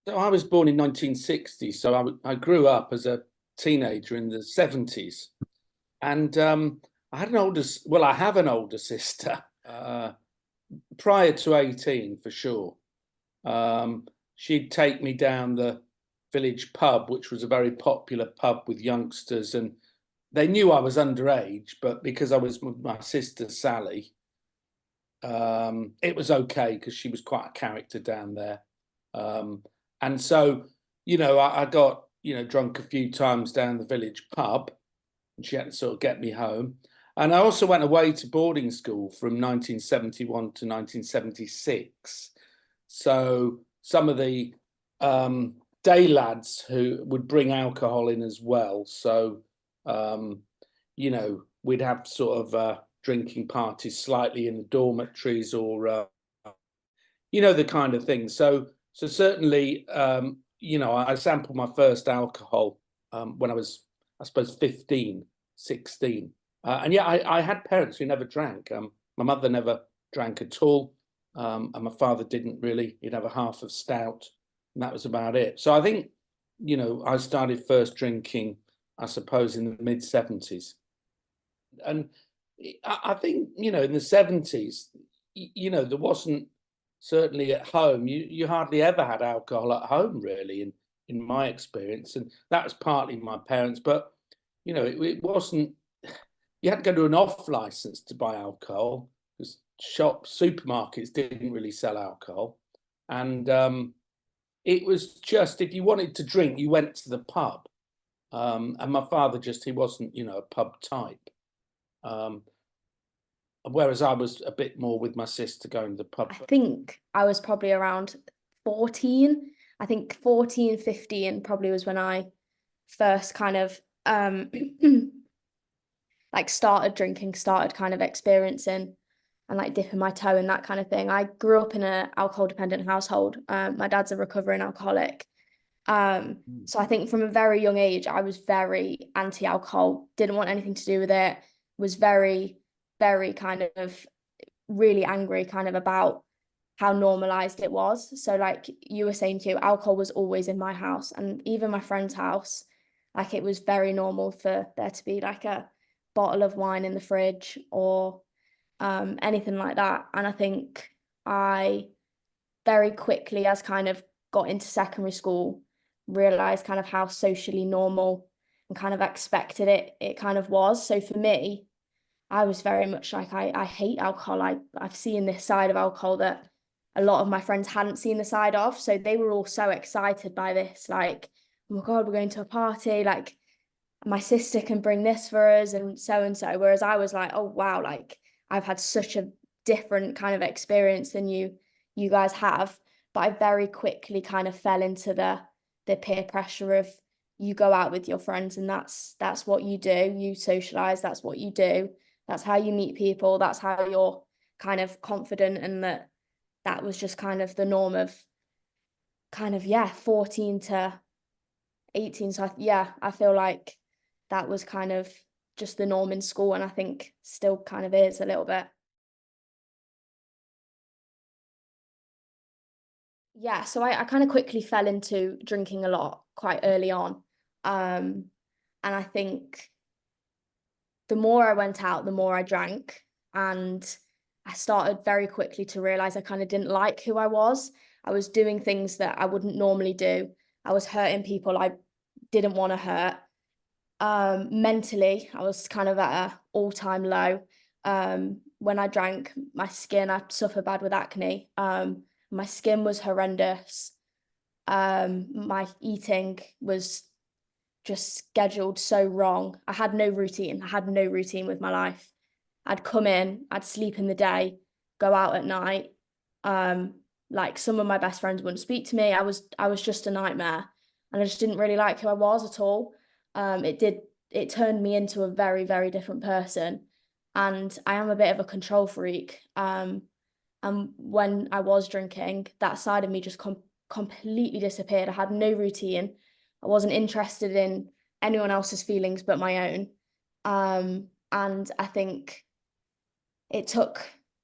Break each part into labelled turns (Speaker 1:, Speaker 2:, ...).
Speaker 1: So I was born in 1960, so I grew up as a teenager in the 70s. And I had an older, well, I have an older sister, prior to 18 for sure. She'd take me down the village pub, which was a very popular pub with youngsters, and they knew I was underage, but because I was with my sister Sally, it was okay because she was quite a character down there. Um, and so, I got, drunk a few times down the village pub, and she had to sort of get me home. And I also went away to boarding school from 1971 to 1976. So some of the day lads who would bring alcohol in as well. So, um, we'd have sort of drinking parties slightly in the dormitories or, the kind of thing. So certainly, I sampled my first alcohol when I was, I suppose, 15, 16. And yeah, I had parents who never drank. My mother never drank at all. And my father didn't really. He'd have a half of stout, and that was about it. So I think, I started first drinking, I suppose, in the mid 70s. And I think, in the 70s, there wasn't, certainly at home, you hardly ever had alcohol at home, really, in my experience. And that was partly my parents, but, it wasn't, you had to go to an off license to buy alcohol because shops, supermarkets didn't really sell alcohol. And it was just, if you wanted to drink, you went to the pub. And my father just, he wasn't, a pub type. Um, Whereas I was a bit more with my sister going to the pub.
Speaker 2: I think I was probably around 14. I think 14, 15 probably was when I first kind of like started drinking, started kind of experiencing and like dipping my toe in that kind of thing. I grew up in an alcohol dependent household. My dad's a recovering alcoholic. So I think from a very young age, I was very anti-alcohol, didn't want anything to do with it, was very, very kind of really angry kind of about how normalized it was. So like you were saying too, alcohol was always in my house and even my friend's house. Like it was very normal for there to be like a bottle of wine in the fridge or anything like that. And I think I very quickly, as kind of got into secondary school, realized kind of how socially normal and kind of expected it kind of was. So for me, I was very much like I hate alcohol. I've seen this side of alcohol that a lot of my friends hadn't seen the side of. So they were all so excited by this, like, oh my God, we're going to a party, like my sister can bring this for us and so and so. Whereas I was like, oh wow, like I've had such a different kind of experience than you guys have. But I very quickly kind of fell into the peer pressure of you go out with your friends and that's what you do. You socialize, that's what you do. That's how you meet people. That's how you're kind of confident and that was just kind of the norm of kind of, yeah, 14 to 18. So yeah, I feel like that was kind of just the norm in school and I think still kind of is a little bit. Yeah, so I kind of quickly fell into drinking a lot quite early on. Um, and I think the more I went out, the more I drank. And I started very quickly to realize I kind of didn't like who I was. I was doing things that I wouldn't normally do. I was hurting people I didn't want to hurt. Mentally, I was kind of at an all-time low. When I drank, my skin, I suffered bad with acne. My skin was horrendous. My eating was just scheduled so wrong. I had no routine. I had no routine with my life. I'd come in, I'd sleep in the day, go out at night. Like some of my best friends wouldn't speak to me. I was just a nightmare. And I just didn't really like who I was at all. It turned me into a very, very different person. And I am a bit of a control freak. And when I was drinking, that side of me just completely disappeared. I had no routine. I wasn't interested in anyone else's feelings but my own. And I think it took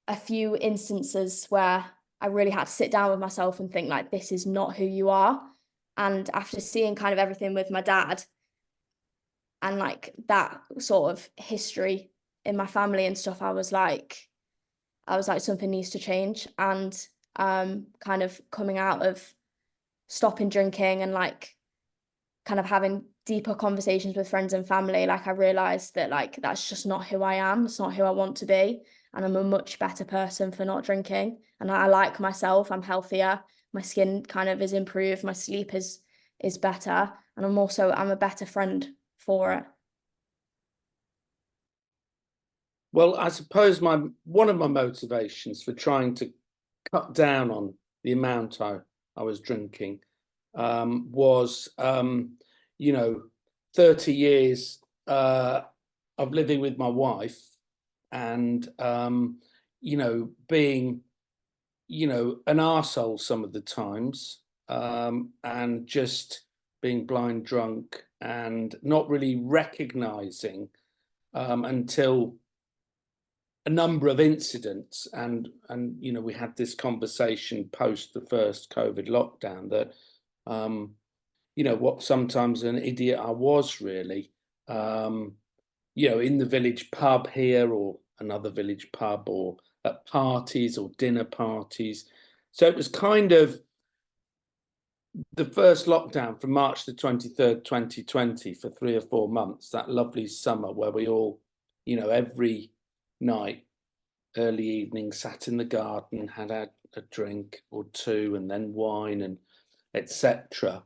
Speaker 2: a few instances where I really had to sit down with myself and think like, this is not who you are. And after seeing kind of everything with my dad and like that sort of history in my family and stuff, I was like, something needs to change. And kind of coming out of stopping drinking and like kind of having deeper conversations with friends and family, like I realized that like that's just not who I am. It's not who I want to be. And I'm a much better person for not drinking. And I like myself. I'm healthier. My skin kind of is improved. My sleep is better. And I'm a better friend for it.
Speaker 1: Well, I suppose one of my motivations for trying to cut down on the amount I was drinking was, you know, 30 years of living with my wife and, being, an arsehole some of the times, and just being blind drunk and not really recognizing until a number of incidents, and we had this conversation post the first COVID lockdown that what sometimes an idiot I was really, in the village pub here or another village pub or at parties or dinner parties. So it was kind of the first lockdown from March the 23rd, 2020 for 3 or 4 months, that lovely summer where we all, every night, early evening, sat in the garden, had a drink or two, and then wine and etc.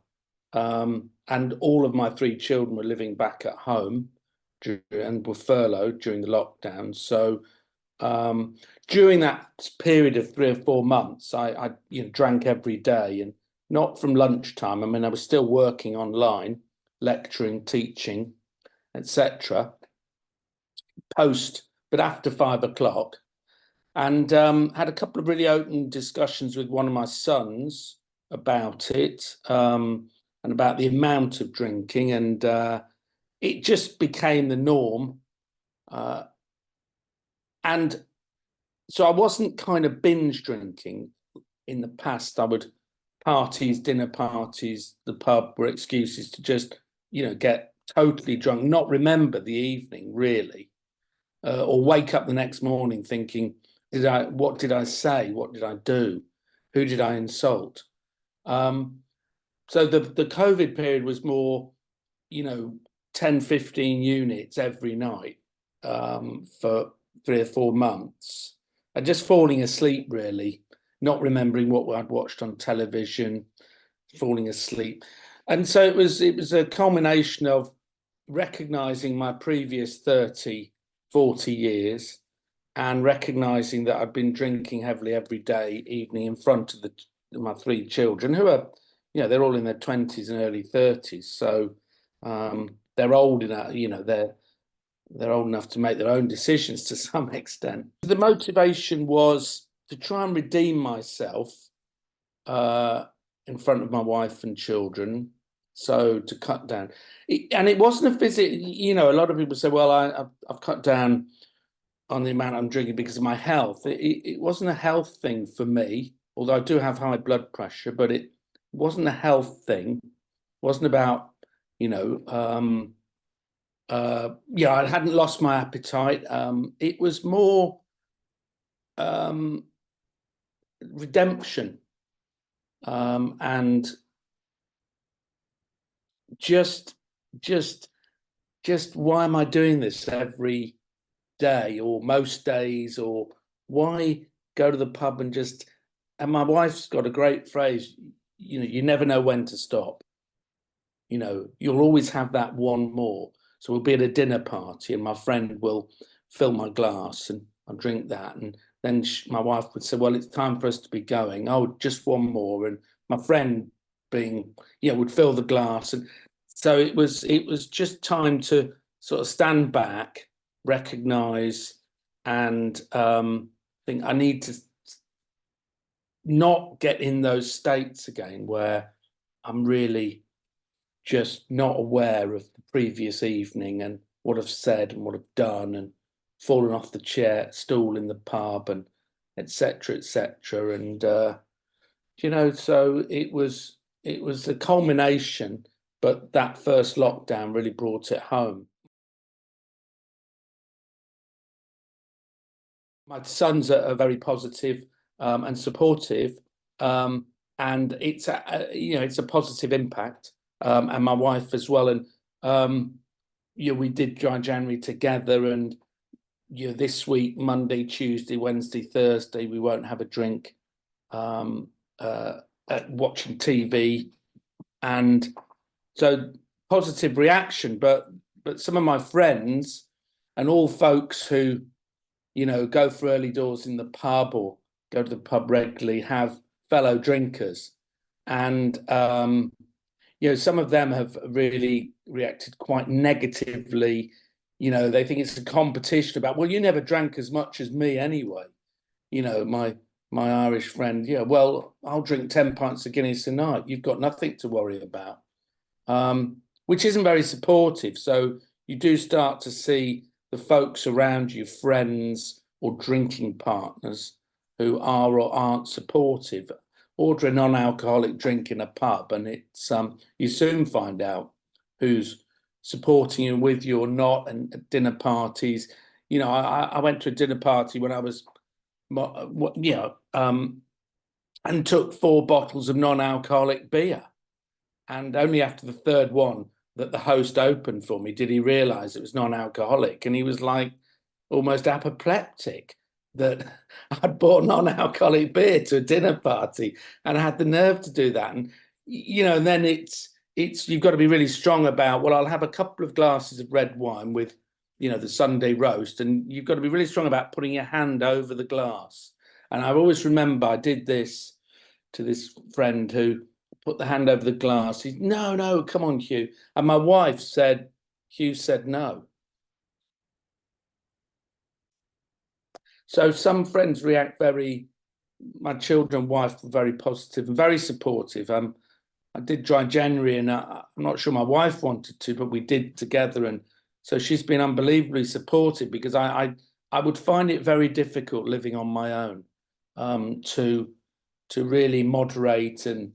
Speaker 1: And all of my 3 children were living back at home and were furloughed during the lockdown. So during that period of 3 or 4 months, I drank every day, and not from lunchtime. I mean, I was still working online, lecturing, teaching, etc. But after 5 o'clock. And had a couple of really open discussions with one of my sons about it, and about the amount of drinking, and it just became the norm. And so I wasn't kind of binge drinking. In the past, I would parties, dinner parties, the pub were excuses to just, get totally drunk, not remember the evening really, or wake up the next morning thinking, what did I say? What did I do? Who did I insult? So the COVID period was more, 10, 15 units every night, for 3 or 4 months, and just falling asleep really, not remembering what I'd watched on television, falling asleep. And so it was a culmination of recognizing my previous 30, 40 years and recognizing that I'd been drinking heavily every day, evening, in front of my 3 children, who are, they're all in their 20s and early 30s. So they're old enough, they're old enough to make their own decisions to some extent. The motivation was to try and redeem myself in front of my wife and children, so to cut down. And it wasn't a visit, a lot of people say, well, I've cut down on the amount I'm drinking because of my health. It wasn't a health thing for me, although I do have high blood pressure, but it wasn't a health thing. It wasn't about, I hadn't lost my appetite. It was more redemption, and just why am I doing this every day or most days, or why go to the pub and just, and my wife's got a great phrase, you never know when to stop. You'll always have that one more. So we'll be at a dinner party and my friend will fill my glass and I'll drink that, and then my wife would say, well, it's time for us to be going. Oh, just one more. And my friend would fill the glass, and so it was just time to sort of stand back, recognize, and think I need to not get in those states again where I'm really just not aware of the previous evening and what I've said and what I've done, and fallen off the stool in the pub, and etc., etc. And so it was a culmination, but that first lockdown really brought it home. My sons are very positive and supportive, and it's a positive impact, and my wife as well. And we did Dry January together, and this week, Monday, Tuesday, Wednesday, Thursday, we won't have a drink, watching TV, and so positive reaction. But some of my friends and all folks who go for early doors in the pub or go to the pub regularly have fellow drinkers, and some of them have really reacted quite negatively. They think it's a competition about, well, you never drank as much as me anyway. My Irish friend, yeah, well, I'll drink 10 pints of Guinness a night. You've got nothing to worry about, which isn't very supportive. So you do start to see the folks around you, friends or drinking partners, who are or aren't supportive. Order a non-alcoholic drink in a pub, and it's you soon find out who's supporting you, with you or not. And at dinner parties, I went to a dinner party when I was, and took 4 bottles of non-alcoholic beer, and only after the third one that the host opened for me did he realize it was non-alcoholic, and he was like almost apoplectic that I'd bought non-alcoholic beer to a dinner party, and I had the nerve to do that. And and then it's you've got to be really strong about, well, I'll have a couple of glasses of red wine with the Sunday roast, and you've got to be really strong about putting your hand over the glass. And I always remember I did this to this friend who put the hand over the glass. He, no, come on, Hugh. And my wife said, Hugh said no. So some friends react my children, wife were very positive and very supportive. I did Dry January, and I'm not sure my wife wanted to, but we did together. And so she's been unbelievably supportive, because I would find it very difficult living on my own, to really moderate and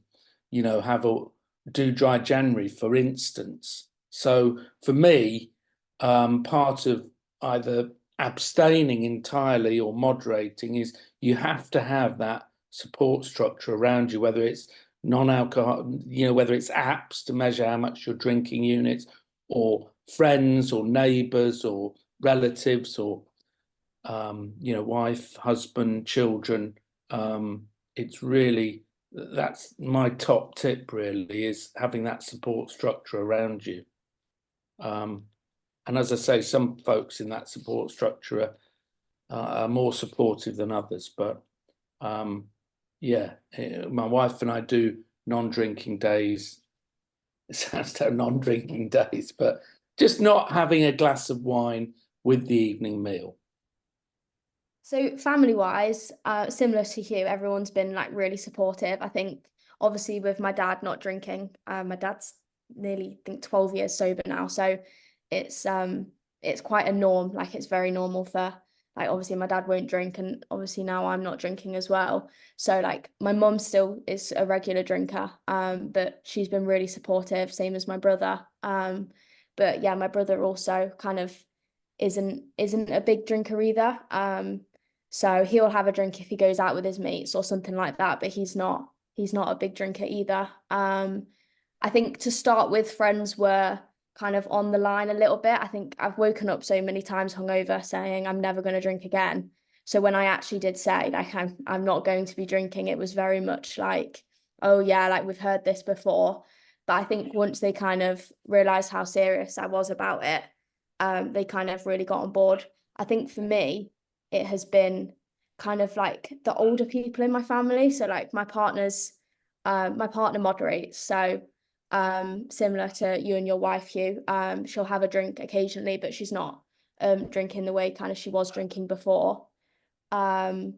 Speaker 1: do Dry January, for instance. So for me, part of either abstaining entirely or moderating is you have to have that support structure around you, whether it's non-alcohol, whether it's apps to measure how much you're drinking units, or friends or neighbors or relatives, or wife, husband, children. It's really, that's my top tip, really, is having that support structure around you. And as I say, some folks in that support structure are more supportive than others. But my wife and I do non-drinking days. It sounds like non-drinking days, but just not having a glass of wine with the evening meal.
Speaker 2: So family-wise, similar to Hugh, everyone's been like really supportive. I think obviously with my dad not drinking, my dad's nearly, I think, 12 years sober now. So it's quite a norm. Like, it's very normal for, like, obviously my dad won't drink, and obviously now I'm not drinking as well. So like my mum still is a regular drinker, but she's been really supportive, same as my brother. But yeah, my brother also kind of isn't a big drinker either. So he'll have a drink if he goes out with his mates or something like that, but he's not a big drinker either. I think to start with, friends were kind of on the line a little bit. I think I've woken up so many times hungover saying I'm never going to drink again. So when I actually did say, like, I'm not going to be drinking, it was very much like, oh yeah, like, we've heard this before. But I think once they kind of realized how serious I was about it, they kind of really got on board. I think for me, it has been kind of like the older people in my family. So like my partner moderates. So similar to you and your wife, Hugh, she'll have a drink occasionally, but she's not drinking the way kind of she was drinking before. But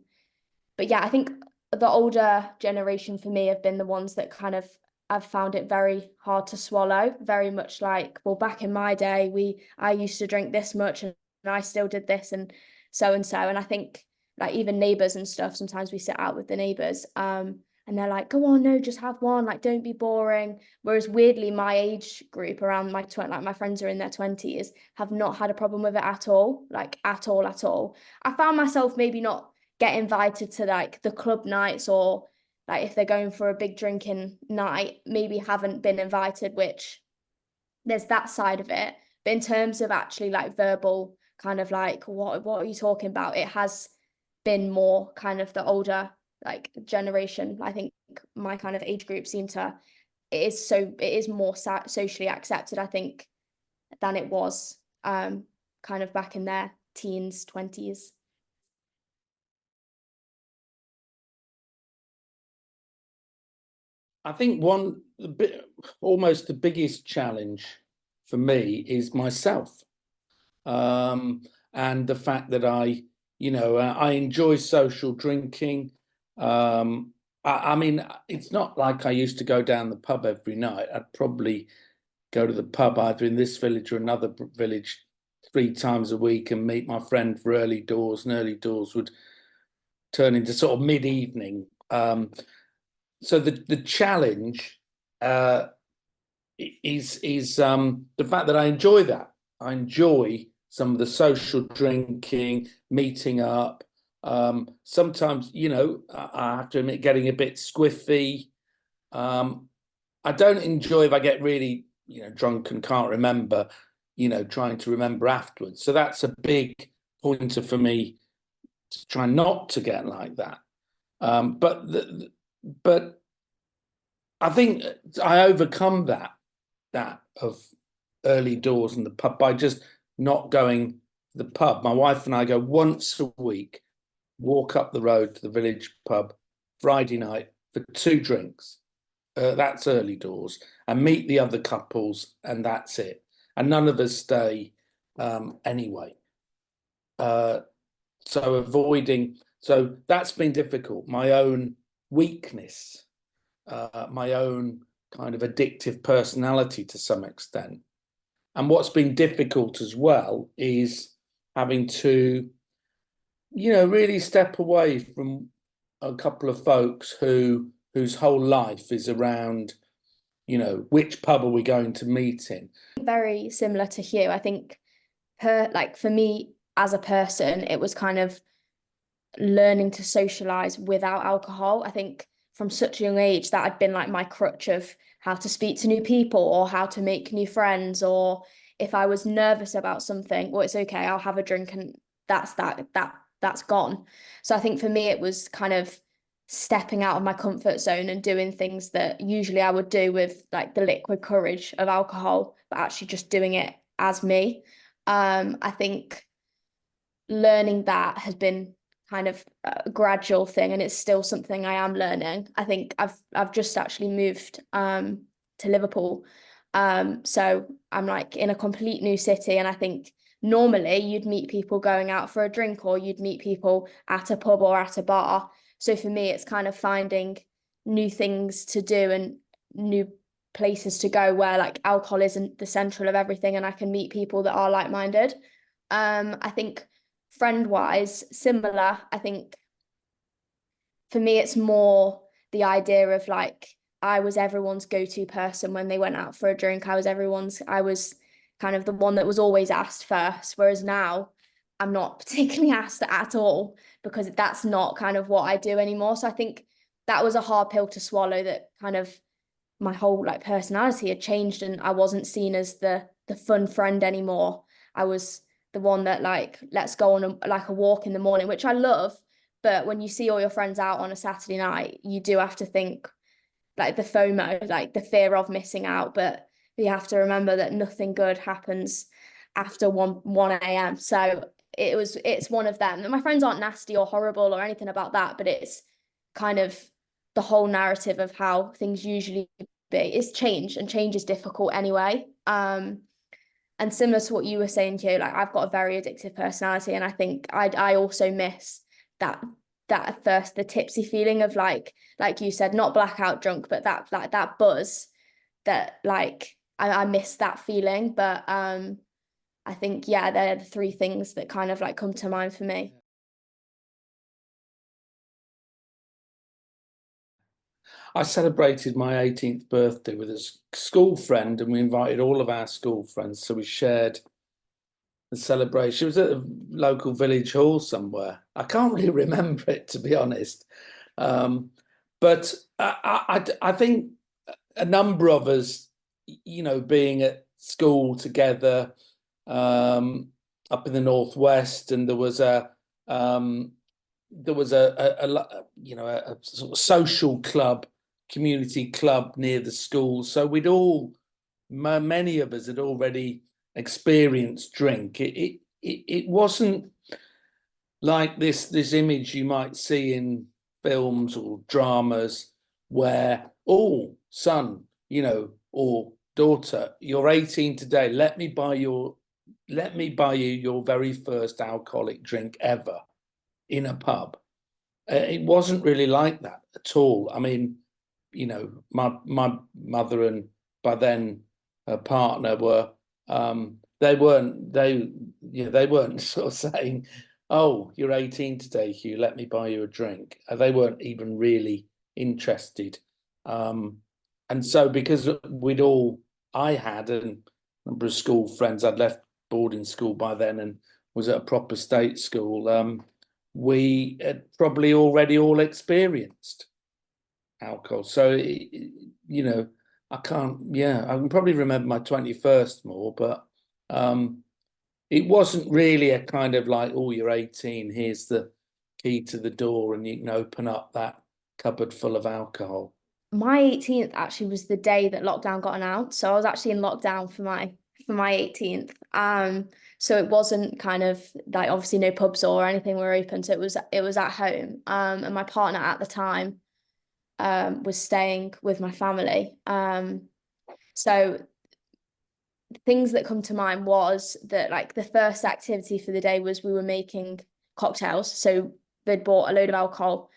Speaker 2: yeah, I think the older generation for me have been the ones that kind of, I've found it very hard to swallow. Very much like, well, back in my day, I used to drink this much, and I still did this and so. And I think like even neighbors and stuff. Sometimes we sit out with the neighbors. And they're like, go on, no, just have one, like don't be boring. Whereas weirdly, my age group around like my friends are in their 20s, have not had a problem with it at all, like at all, at all. I found myself maybe not get invited to like the club nights, or like if they're going for a big drinking night, maybe haven't been invited, which there's that side of it. But in terms of actually like verbal kind of like what are you talking about, it has been more kind of the older like generation. I think my kind of age group it is more socially accepted, I think, than it was kind of back in their teens, 20s.
Speaker 1: I think almost the biggest challenge for me is myself, um, and the fact that I enjoy social drinking. I mean, it's not like I used to go down the pub every night. I'd probably go to the pub either in this village or another village 3 times a week and meet my friend for early doors, and early doors would turn into sort of mid-evening. So the challenge uh, is the fact that I enjoy that. I enjoy some of the social drinking, meeting up. Sometimes, I have to admit, getting a bit squiffy. I don't enjoy if I get really, drunk and can't remember, trying to remember afterwards. So that's a big pointer for me to try not to get like that. But I think I overcome that of early doors and the pub by just not going to the pub. My wife and I go once a week, walk up the road to the village pub Friday night for 2 drinks. That's early doors, and meet the other couples, and that's it. And none of us stay anyway. Uh, so that's been difficult. My own weakness, my own kind of addictive personality to some extent. And what's been difficult as well is having to, really step away from a couple of folks whose whole life is around, which pub are we going to meet in?
Speaker 2: Very similar to Hugh. I think like for me as a person, it was kind of learning to socialize without alcohol. I think from such a young age that had been like my crutch of how to speak to new people or how to make new friends, or if I was nervous about something, well, it's okay, I'll have a drink and that's gone. So I think for me it was kind of stepping out of my comfort zone and doing things that usually I would do with like the liquid courage of alcohol, but actually just doing it as me. I think learning that has been kind of a gradual thing, and it's still something I am learning. I think I've just actually moved to Liverpool. So I'm like in a complete new city, and I think normally you'd meet people going out for a drink, or you'd meet people at a pub or at a bar. So for me it's kind of finding new things to do and new places to go where like alcohol isn't the central of everything, and I can meet people that are like-minded. I think friend wise, similar. I think for me, it's more the idea of like, I was everyone's go-to person when they went out for a drink. I was kind of the one that was always asked first. Whereas now I'm not particularly asked at all, because that's not kind of what I do anymore. So I think that was a hard pill to swallow, that kind of my whole like personality had changed, and I wasn't seen as the fun friend anymore. I was the one that like, let's go on like a walk in the morning, which I love. But when you see all your friends out on a Saturday night, you do have to think like the FOMO, like the fear of missing out. But you have to remember that nothing good happens after 1 a.m. So it's one of them. And my friends aren't nasty or horrible or anything about that, but it's kind of the whole narrative of how things usually be. It's change, and change is difficult anyway. And similar to what you were saying, Joe, like I've got a very addictive personality, and I think I also miss that at first, the tipsy feeling of like you said, not blackout drunk, but that buzz, that like I miss that feeling. But I think, yeah, they're the 3 things that kind of like come to mind for me.
Speaker 1: I celebrated my 18th birthday with a school friend, and we invited all of our school friends. So we shared the celebration. It was at a local village hall somewhere. I can't really remember it, to be honest. But I think a number of us, being at school together up in the northwest, and there was a sort of social club, community club near the school. So many of us had already experienced drink. It wasn't like this image you might see in films or dramas where, oh, son, or daughter, you're 18 today. Let me buy you your very first alcoholic drink ever in a pub. It wasn't really like that at all. I mean, my mother and by then her partner were they weren't sort of saying, "Oh, you're 18 today, Hugh. Let me buy you a drink." They weren't even really interested. And so because I had a number of school friends. I'd left boarding school by then and was at a proper state school. We had probably already all experienced alcohol. So, I can probably remember my 21st more, but it wasn't really a kind of like, oh, you're 18, here's the key to the door and you can open up that cupboard full of alcohol.
Speaker 2: My 18th actually was the day that lockdown got announced. So I was actually in lockdown for my 18th. So it wasn't kind of like obviously no pubs or anything were open. So it was at home. And my partner at the time was staying with my family. So things that come to mind was that like the first activity for the day was we were making cocktails. So they'd bought a load of alcohol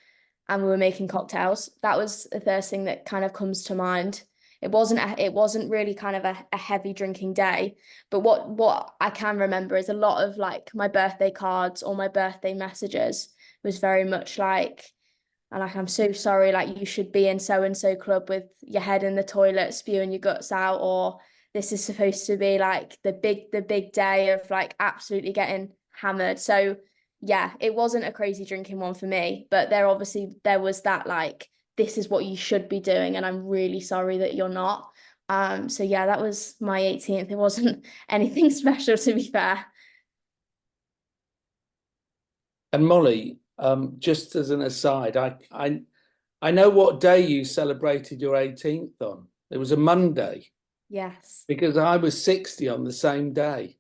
Speaker 2: and we were making cocktails. That was the first thing that kind of comes to mind. It wasn't really kind of a heavy drinking day, but what I can remember is a lot of like my birthday cards or my birthday messages was very much like, and like, I'm so sorry, like you should be in so and so club with your head in the toilet, spewing your guts out, or this is supposed to be like the big day of like absolutely getting hammered. So yeah, it wasn't a crazy drinking one for me, but there was that like, this is what you should be doing, and I'm really sorry that you're not. So yeah, that was my 18th. It wasn't anything special, to be fair.
Speaker 1: And Molly, just as an aside, I know what day you celebrated your 18th on. It was a Monday
Speaker 2: Yes.
Speaker 1: because I was 60 on the same day.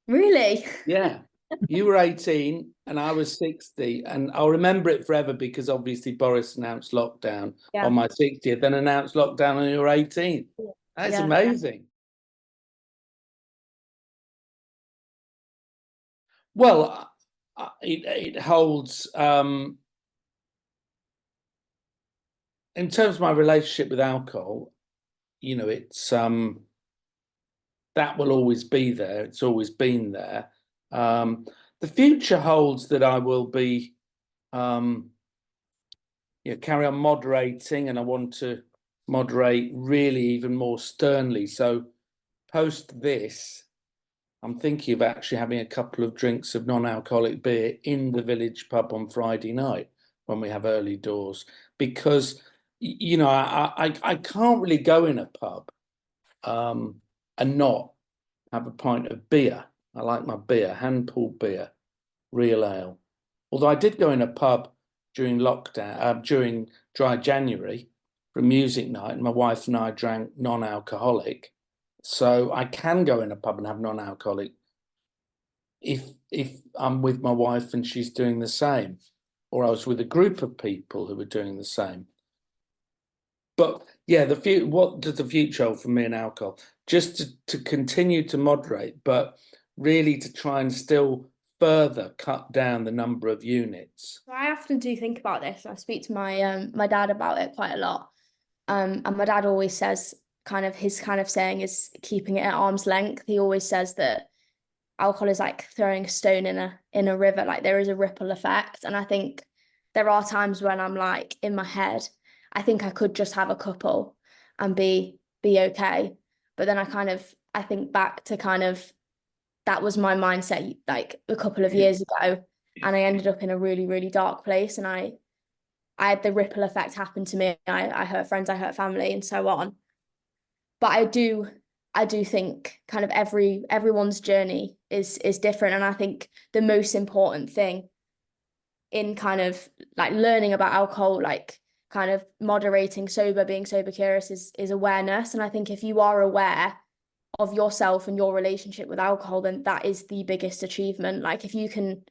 Speaker 2: Really?
Speaker 1: Yeah. You were 18 and I was 60. And I'll remember it forever because obviously Boris announced lockdown
Speaker 2: Yeah.
Speaker 1: on my 60th, then announced lockdown on your 18th. That's
Speaker 2: Yeah.
Speaker 1: amazing. Well, it holds, in terms of my relationship with alcohol, it's that will always be there. It's always been there. The future holds that I will be carry on moderating, and I want to moderate really even more sternly. So post this, I'm thinking of actually having a couple of drinks of non-alcoholic beer in the village pub on Friday night when we have early doors, because I can't really go in a pub and not have a pint of beer. I like my beer, hand pulled beer, real ale. Although I did go in a pub during lockdown, during dry January for a music night, and my wife and I drank non-alcoholic. So I can go in a pub and have non-alcoholic if I'm with my wife and she's doing the same, or I was with a group of people who were doing the same. But yeah, what does the future hold for me in alcohol? Just to continue to moderate, but really to try and still further cut down the number of units.
Speaker 2: I often do think about this. I speak to my dad about it quite a lot. And my dad always says his kind of saying is keeping it at arm's length. He always says that alcohol is like throwing a stone in a river, like there is a ripple effect. And I think there are times when I'm like in my head, I think I could just have a couple and be okay. But then I think back to kind of that was my mindset like a couple of years ago, and I ended up in a really, really dark place, and I had the ripple effect happen to me. I hurt friends, I hurt family, and so on. But I do think kind of everyone's journey is different, and I think the most important thing in kind of like learning about alcohol, like kind of moderating sober, being sober curious, is awareness. And I think if you are aware of yourself and your relationship with alcohol, then that is the biggest achievement. Like if you can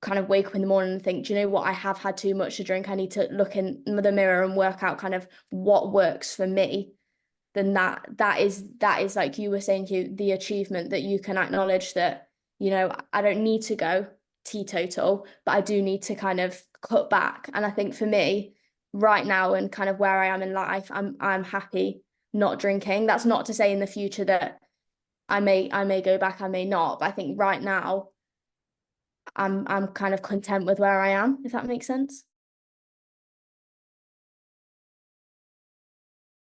Speaker 2: kind of wake up in the morning and think, do you know what, I have had too much to drink, I need to look in the mirror and work out kind of what works for me, then that is like you were saying, Hugh, the achievement that you can acknowledge that, you know, I don't need to go teetotal, but I do need to kind of cut back. And I think for me right now and kind of where I am in life, I'm happy not drinking. That's not to say in the future that I may go back, I may not, but I think right now I'm kind of content with where I am, if that makes sense.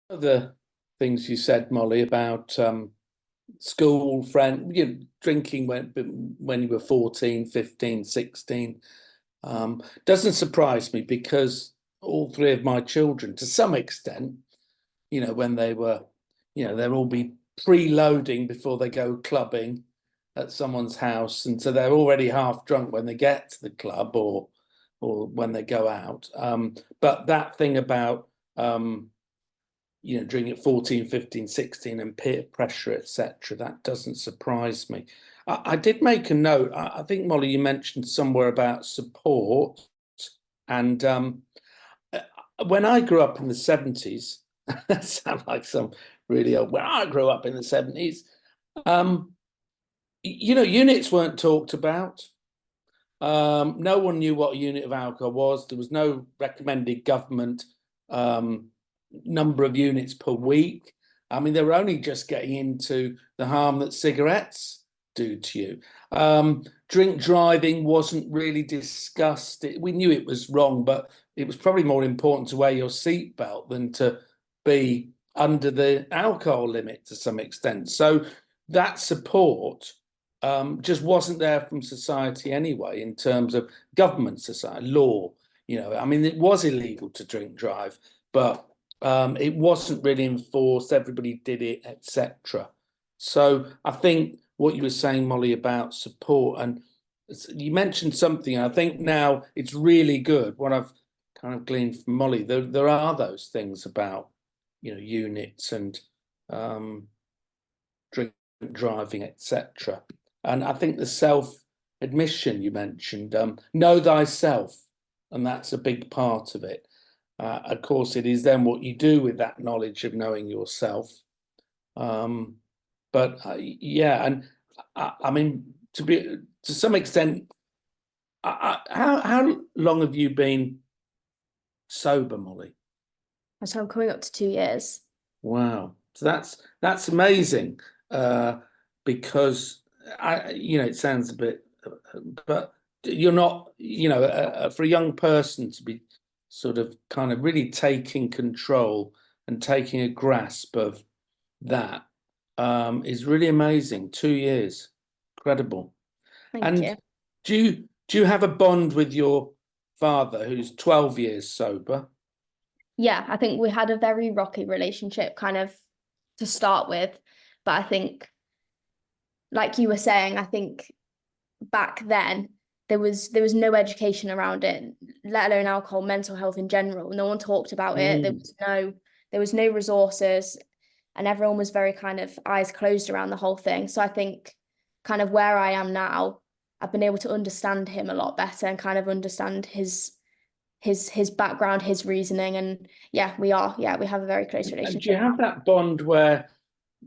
Speaker 1: The things you said, Molly, about school friend, you know, drinking when you were 14, 15, 16, doesn't surprise me because all three of my children, to some extent, you know, when they were, you know, they'll all be preloading before they go clubbing at someone's house, and so they're already half drunk when they get to the club or when they go out. But that thing about you know, drinking at 14, 15, 16 and peer pressure, etc., that doesn't surprise me. I did make a note. I think, Molly, you mentioned somewhere about support. And when I grew up in the 70s, that sounds like some really old, when I grew up in the 70s, you know, units weren't talked about. No one knew what a unit of alcohol was. There was no recommended government number of units per week. I mean, they were only just getting into the harm that cigarettes do to you. Drink driving wasn't really discussed. We knew it was wrong, but it was probably more important to wear your seatbelt than to be under the alcohol limit to some extent. So that support just wasn't there from society anyway, in terms of government, society, law. You know, I mean, it was illegal to drink drive, but it wasn't really enforced. Everybody did it, etc. So I think what you were saying, Molly, about support, and you mentioned something. I think now it's really good. What I've kind of gleaned from Molly, there are those things about, you know, units and drink driving, etc. And I think the self-admission you mentioned, know thyself, and that's a big part of it. Of course, it is then what you do with that knowledge of knowing yourself. But yeah, and I mean, to some extent, how long have you been sober, Molly?
Speaker 2: So I'm coming up to 2 years.
Speaker 1: Wow, so that's amazing. Because you know, it sounds a bit, but you're not, you know, for a young person to be sort of kind of really taking control and taking a grasp of that is really amazing. 2 years, incredible.
Speaker 2: Thank
Speaker 1: And
Speaker 2: you.
Speaker 1: do you have a bond with your father, who's 12 years sober?
Speaker 2: Yeah, I think we had a very rocky relationship kind of to start with, but I think, like you were saying, I think back then there was no education around it, let alone alcohol, mental health in general. No one talked about it. There was no resources, and everyone was very kind of eyes closed around the whole thing. So I think kind of where I am now, I've been able to understand him a lot better and kind of understand his background, his reasoning, and we have a very close
Speaker 1: And do you
Speaker 2: relationship.
Speaker 1: have that bond where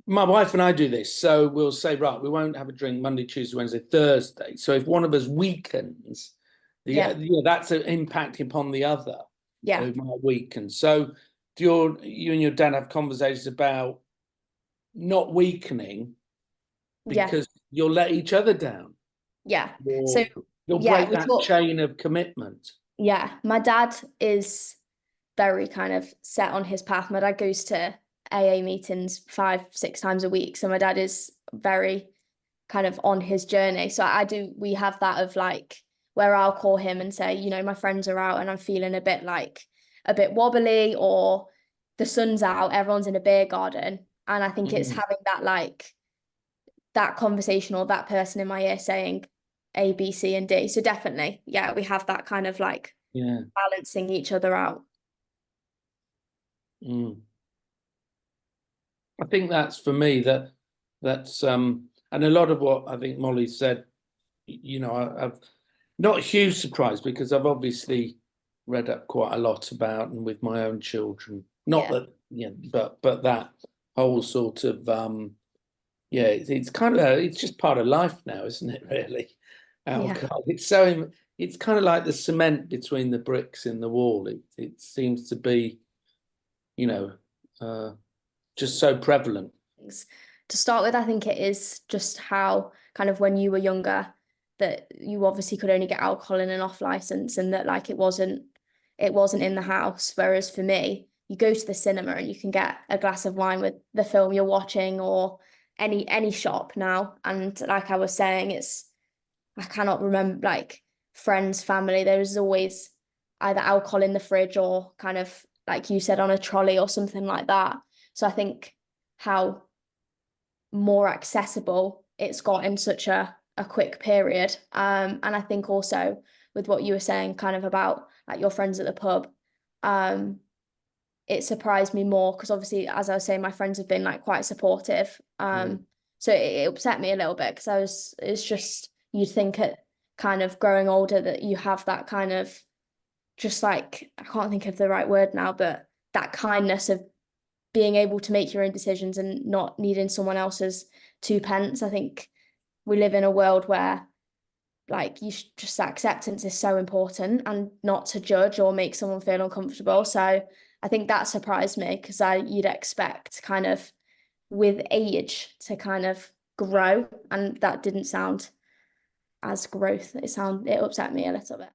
Speaker 1: my wife and I do this? So we'll say, right, we won't have a drink Monday, Tuesday, Wednesday, Thursday. So if one of us weakens,
Speaker 2: Yeah,
Speaker 1: that's an impact upon the other
Speaker 2: yeah,
Speaker 1: who might weaken. So do you and your dad have conversations about not weakening
Speaker 2: yeah,
Speaker 1: because you'll let each other down,
Speaker 2: yeah. So
Speaker 1: or you'll
Speaker 2: yeah,
Speaker 1: break
Speaker 2: we
Speaker 1: that
Speaker 2: talk.
Speaker 1: chain of commitment?
Speaker 2: Yeah, my dad is very kind of set on his path. My dad goes to AA meetings 5-6 times a week, so my dad is very kind of on his journey. So we have that of like where I'll call him and say, you know, my friends are out and I'm feeling a bit wobbly, or the sun's out, everyone's in a beer garden. And I think it's having that like that conversation or that person in my ear saying A, B, C, and D. So definitely, yeah, we have that kind of like balancing each other out.
Speaker 1: I think that's for me that's and a lot of what I think Molly said, you know, I've not a huge surprise because I've obviously read up quite a lot about and with my own children. Not that, but that whole sort of it's kind of it's just part of life now, isn't it, really? Alcohol. It's kind of like the cement between the bricks in the wall. It seems to be, you know, just so prevalent.
Speaker 2: To start with, I think it is just how kind of when you were younger that you obviously could only get alcohol in an off license, and that like it wasn't in the house. Whereas for me, you go to the cinema and you can get a glass of wine with the film you're watching, or any shop now. And like I was saying, I cannot remember like friends, family. There is always either alcohol in the fridge or kind of like you said on a trolley or something like that. So I think how more accessible it's got in such a quick period. And I think also with what you were saying kind of about like your friends at the pub, it surprised me more because obviously, as I was saying, my friends have been like quite supportive. So it upset me a little bit because it's just, you'd think at kind of growing older that you have that kind of just like, I can't think of the right word now, but that kindness of being able to make your own decisions and not needing someone else's 2 pence. I think we live in a world where like just acceptance is so important, and not to judge or make someone feel uncomfortable. So I think that surprised me because you'd expect kind of with age to kind of grow, and that didn't sound as growth. It upset me a little bit.